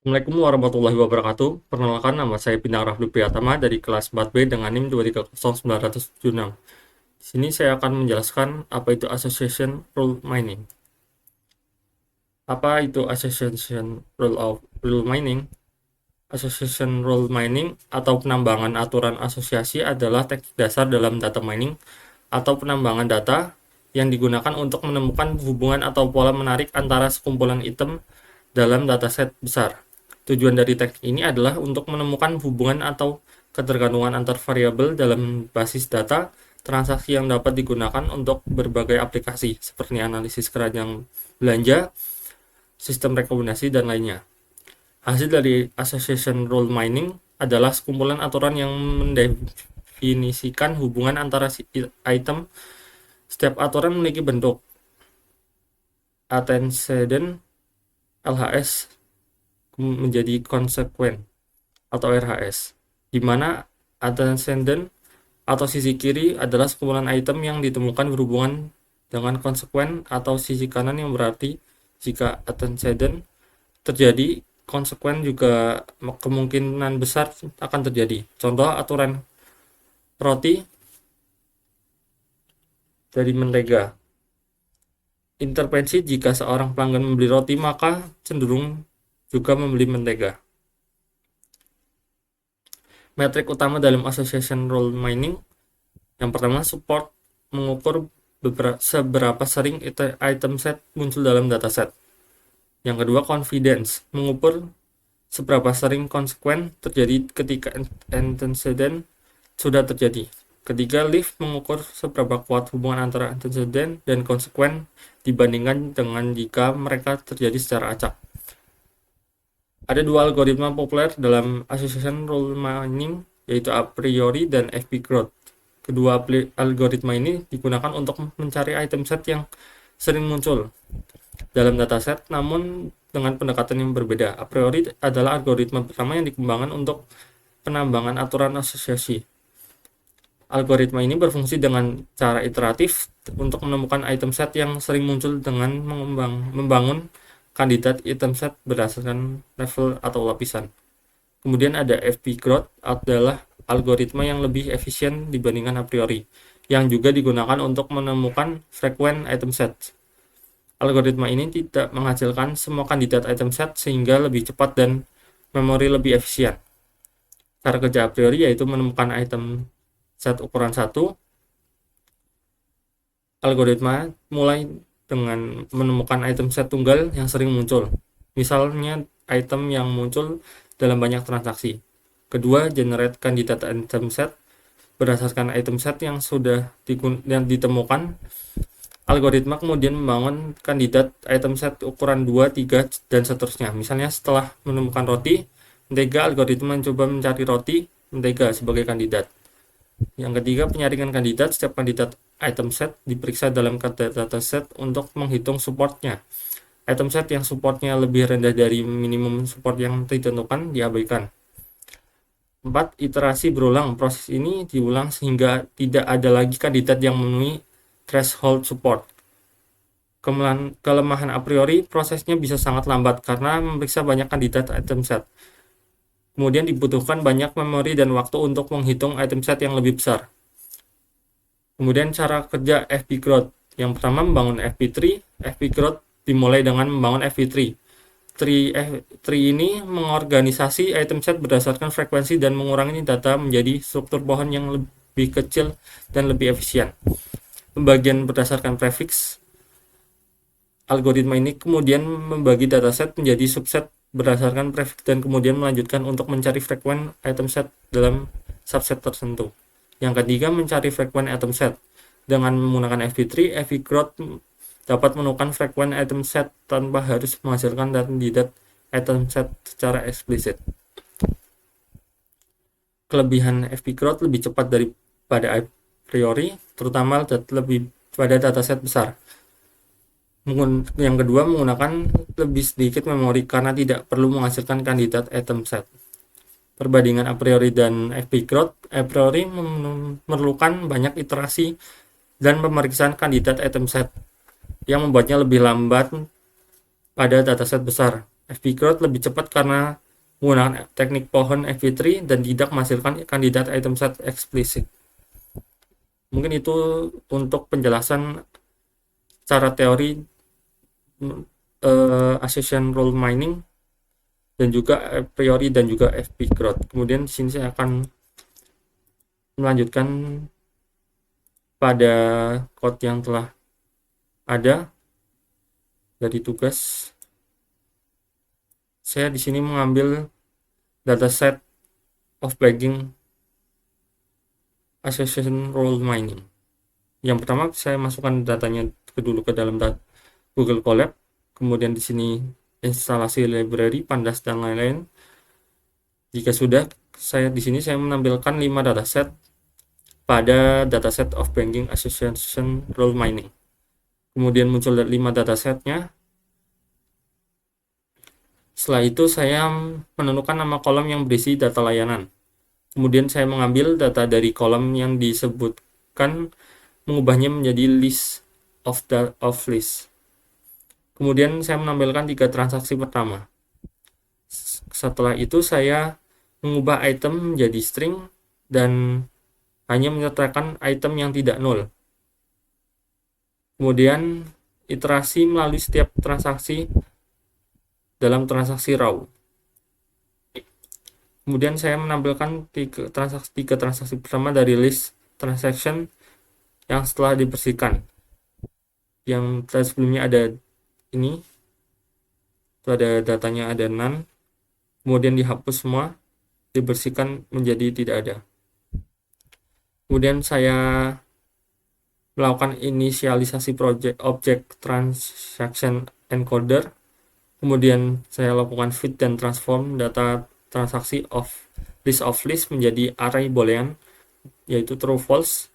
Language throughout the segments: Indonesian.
Assalamualaikum warahmatullahi wabarakatuh. Perkenalkan, nama saya Bintang Rafli Priyatama dari kelas 4B dengan NIM 230976. Di sini saya akan menjelaskan apa itu Association Rule Mining. Apa itu Rule Mining? Association Rule Mining atau penambangan aturan asosiasi adalah teknik dasar dalam data mining atau penambangan data yang digunakan untuk menemukan hubungan atau pola menarik antara sekumpulan item dalam dataset besar. Tujuan dari teknik ini adalah untuk menemukan hubungan atau ketergantungan antar variabel dalam basis data transaksi yang dapat digunakan untuk berbagai aplikasi seperti analisis keranjang belanja, sistem rekomendasi, dan lainnya. Hasil dari Association Rule Mining adalah sekumpulan aturan yang mendefinisikan hubungan antara item. Setiap aturan memiliki bentuk antecedent, LHS, menjadi konsekuen atau RHS, di mana antecedent atau sisi kiri adalah sekumpulan item yang ditemukan berhubungan dengan konsekuen atau sisi kanan, yang berarti jika antecedent terjadi, konsekuen juga kemungkinan besar akan terjadi. Contoh aturan roti dari mentega. Intervensi: jika seorang pelanggan membeli roti, maka cenderung juga membeli mentega. Metrik utama dalam Association Rule Mining: yang pertama, support, mengukur seberapa sering item set muncul dalam dataset. Yang kedua, confidence, mengukur seberapa sering konsekuen terjadi ketika antecedent sudah terjadi. Ketiga, leaf, mengukur seberapa kuat hubungan antara antecedent dan konsekuen dibandingkan dengan jika mereka terjadi secara acak. Ada dua algoritma populer dalam Association Rule Mining, yaitu a priori dan FP growth. Kedua algoritma ini digunakan untuk mencari item set yang sering muncul dalam dataset, namun dengan pendekatan yang berbeda. A priori adalah algoritma pertama yang dikembangkan untuk penambangan aturan asosiasi. Algoritma ini berfungsi dengan cara iteratif untuk menemukan item set yang sering muncul dengan membangun kandidat item set berdasarkan level atau lapisan. Kemudian ada FP growth, adalah algoritma yang lebih efisien dibandingkan a priori, yang juga digunakan untuk menemukan frequent item set. Algoritma ini tidak menghasilkan semua kandidat item set sehingga lebih cepat dan memori lebih efisien. Cara kerja a priori yaitu menemukan item set ukuran 1. Algoritma mulai dengan menemukan item set tunggal yang sering muncul, misalnya item yang muncul dalam banyak transaksi. Kedua, generate kandidat item set berdasarkan item set yang sudah ditemukan. Algoritma kemudian membangun kandidat item set ukuran 2, 3, dan seterusnya. Misalnya setelah menemukan roti mentega, algoritma mencoba mencari roti mentega sebagai kandidat. Yang ketiga, penyaringan kandidat. Setiap kandidat item set diperiksa dalam dataset untuk menghitung supportnya. Item set yang supportnya lebih rendah dari minimum support yang ditentukan diabaikan. 4. Iterasi berulang. Proses ini diulang sehingga tidak ada lagi kandidat yang memenuhi threshold support. Kelemahan a priori: prosesnya bisa sangat lambat karena memeriksa banyak kandidat item set. Kemudian dibutuhkan banyak memori dan waktu untuk menghitung item set yang lebih besar. Kemudian cara kerja FP growth. Yang pertama, membangun FP tree. FP growth dimulai dengan membangun FP tree. Tree ini mengorganisasi item set berdasarkan frekuensi dan mengurangi data menjadi struktur pohon yang lebih kecil dan lebih efisien. Pembagian berdasarkan prefix. Algoritma ini kemudian membagi dataset menjadi subset berdasarkan prefix dan kemudian melanjutkan untuk mencari frekuensi item set dalam subset tertentu. Yang ketiga, mencari frekuensi item set. Dengan menggunakan FP3, FP growth dapat menemukan frekuensi item set tanpa harus menghasilkan kandidat item set secara eksplisit. Kelebihan FP growth: lebih cepat daripada a priori, terutama lebih pada dataset besar. Yang kedua, menggunakan lebih sedikit memori karena tidak perlu menghasilkan kandidat item set. Perbandingan a priori dan FP growth. A priori memerlukan banyak iterasi dan pemeriksaan kandidat item set yang membuatnya lebih lambat pada dataset besar. FP Growth lebih cepat karena menggunakan teknik pohon FP3 dan tidak menghasilkan kandidat item set eksplisit. Mungkin itu untuk penjelasan cara teori association rule mining dan juga a priori dan juga FP Growth. Kemudian di sini saya akan melanjutkan pada code yang telah ada dari tugas. Saya di sini mengambil dataset of banking association rule mining. Yang pertama saya masukkan datanya dulu ke dalam Google Colab. Kemudian di sini instalasi library, pandas dan lain-lain. Jika sudah, di sini saya menampilkan 5 dataset pada dataset of banking association rule mining. Kemudian muncul 5 datasetnya. Setelah itu saya menentukan nama kolom yang berisi data layanan. Kemudian saya mengambil data dari kolom yang disebutkan, mengubahnya menjadi list of list. Kemudian saya menampilkan 3 transaksi pertama. Setelah itu saya mengubah item menjadi string dan hanya menyertakan item yang tidak nol. Kemudian iterasi melalui setiap transaksi dalam transaksi raw. Kemudian saya menampilkan 3 transaksi pertama dari list transaction yang setelah dibersihkan. Yang sebelumnya ada ini, itu ada datanya, ada none, kemudian dihapus semua, dibersihkan menjadi tidak ada. Kemudian saya melakukan inisialisasi object transaction encoder. Kemudian saya lakukan feed dan transform data transaksi of list menjadi array boolean, yaitu true false.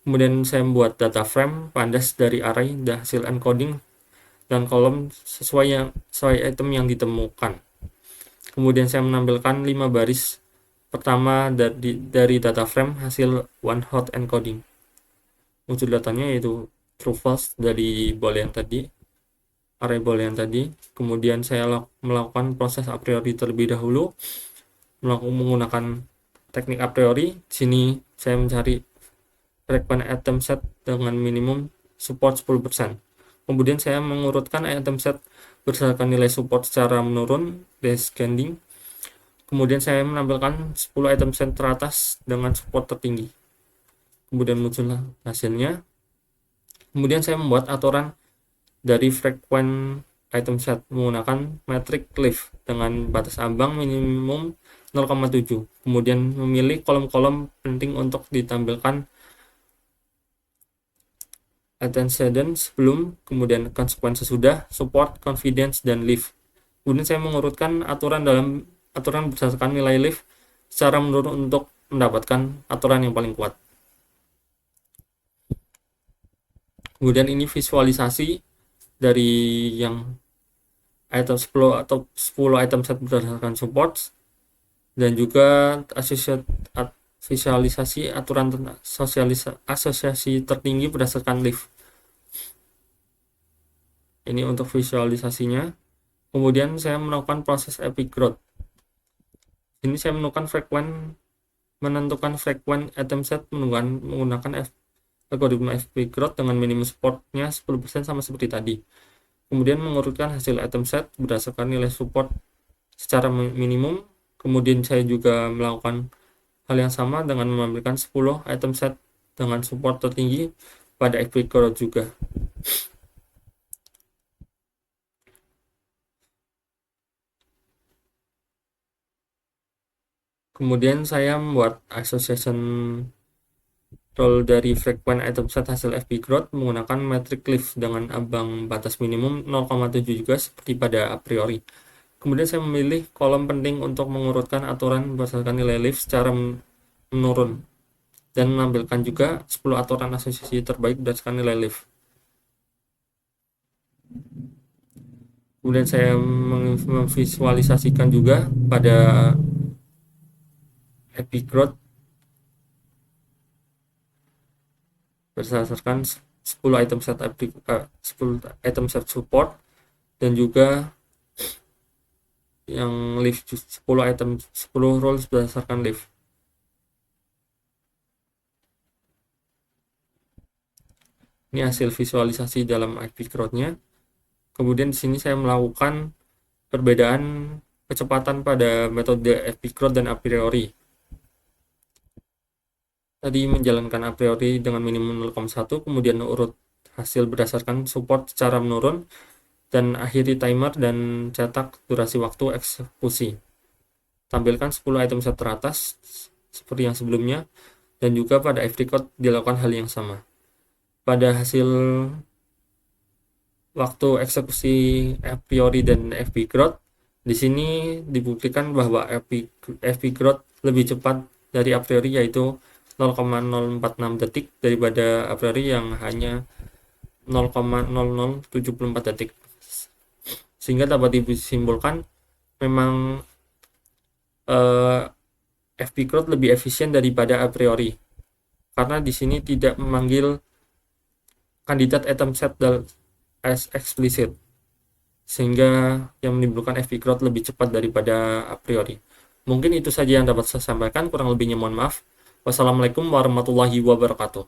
Kemudian saya membuat data frame pandas dari array dan hasil encoding dan kolom sesuai item yang ditemukan. Kemudian saya menampilkan 5 baris pertama dari data frame hasil one hot encoding. Muncul datanya yaitu true false dari boolean tadi, array boolean tadi. Kemudian saya melakukan proses a priori terlebih dahulu menggunakan teknik a priori. Di sini saya mencari frequent item set dengan minimum support 10%. Kemudian saya mengurutkan item set berdasarkan nilai support secara menurun, descending. Kemudian saya menampilkan 10 item set teratas dengan support tertinggi. Kemudian muncullah hasilnya. Kemudian saya membuat aturan dari frequent item set menggunakan metric cliff dengan batas ambang minimum 0,7. Kemudian memilih kolom-kolom penting untuk ditampilkan antecedent sebelum, kemudian consequence sesudah, support, confidence, dan leaf. Kemudian saya mengurutkan aturan berdasarkan nilai leaf secara menurun untuk mendapatkan aturan yang paling kuat. Kemudian ini visualisasi dari yang item 10 atau 10 item set berdasarkan support, dan juga visualisasi aturan asosiasi tertinggi berdasarkan leaf. Ini untuk visualisasinya. Kemudian saya melakukan proses epic growth. Ini saya menentukan frequent item set menggunakan algoritma epic growth dengan minimum supportnya 10% sama seperti tadi. Kemudian mengurutkan hasil item set berdasarkan nilai support secara minimum. Kemudian saya juga melakukan hal yang sama dengan mengambilkan 10 item set dengan support tertinggi pada epic growth juga. Kemudian saya membuat association rule dari frequent item set hasil FP growth menggunakan metric cliff dengan ambang batas minimum 0,7 juga seperti pada a priori. Kemudian saya memilih kolom penting untuk mengurutkan aturan berdasarkan nilai leaf secara menurun dan menampilkan juga 10 aturan asosiasi terbaik berdasarkan nilai leaf. Kemudian saya memvisualisasikan juga pada epic growth berdasarkan 10 item set support dan juga yang lift 10 item 10 rules berdasarkan lift. Ini hasil visualisasi dalam FP Crowd-nya. Kemudian di sini saya melakukan perbedaan kecepatan pada metode FP Crowd dan a priori. Tadi menjalankan a priori dengan minimum 0,1, kemudian urut hasil berdasarkan support secara menurun, dan akhiri timer dan cetak durasi waktu eksekusi. Tampilkan 10 item set teratas seperti yang sebelumnya, dan juga pada FP Crowd dilakukan hal yang sama. Pada hasil waktu eksekusi a priori dan FP Crowd, di sini dibuktikan bahwa FP Crowd lebih cepat dari a priori, yaitu 0,046 detik daripada a priori yang hanya 0,0074 detik. Sehingga dapat disimpulkan memang FP Crowd lebih efisien daripada a priori, karena di sini tidak memanggil kandidat item set as eksplisit, sehingga yang menimbulkan FP Crowd lebih cepat daripada a priori. Mungkin itu saja yang dapat saya sampaikan, kurang lebihnya mohon maaf. Wassalamualaikum warahmatullahi wabarakatuh.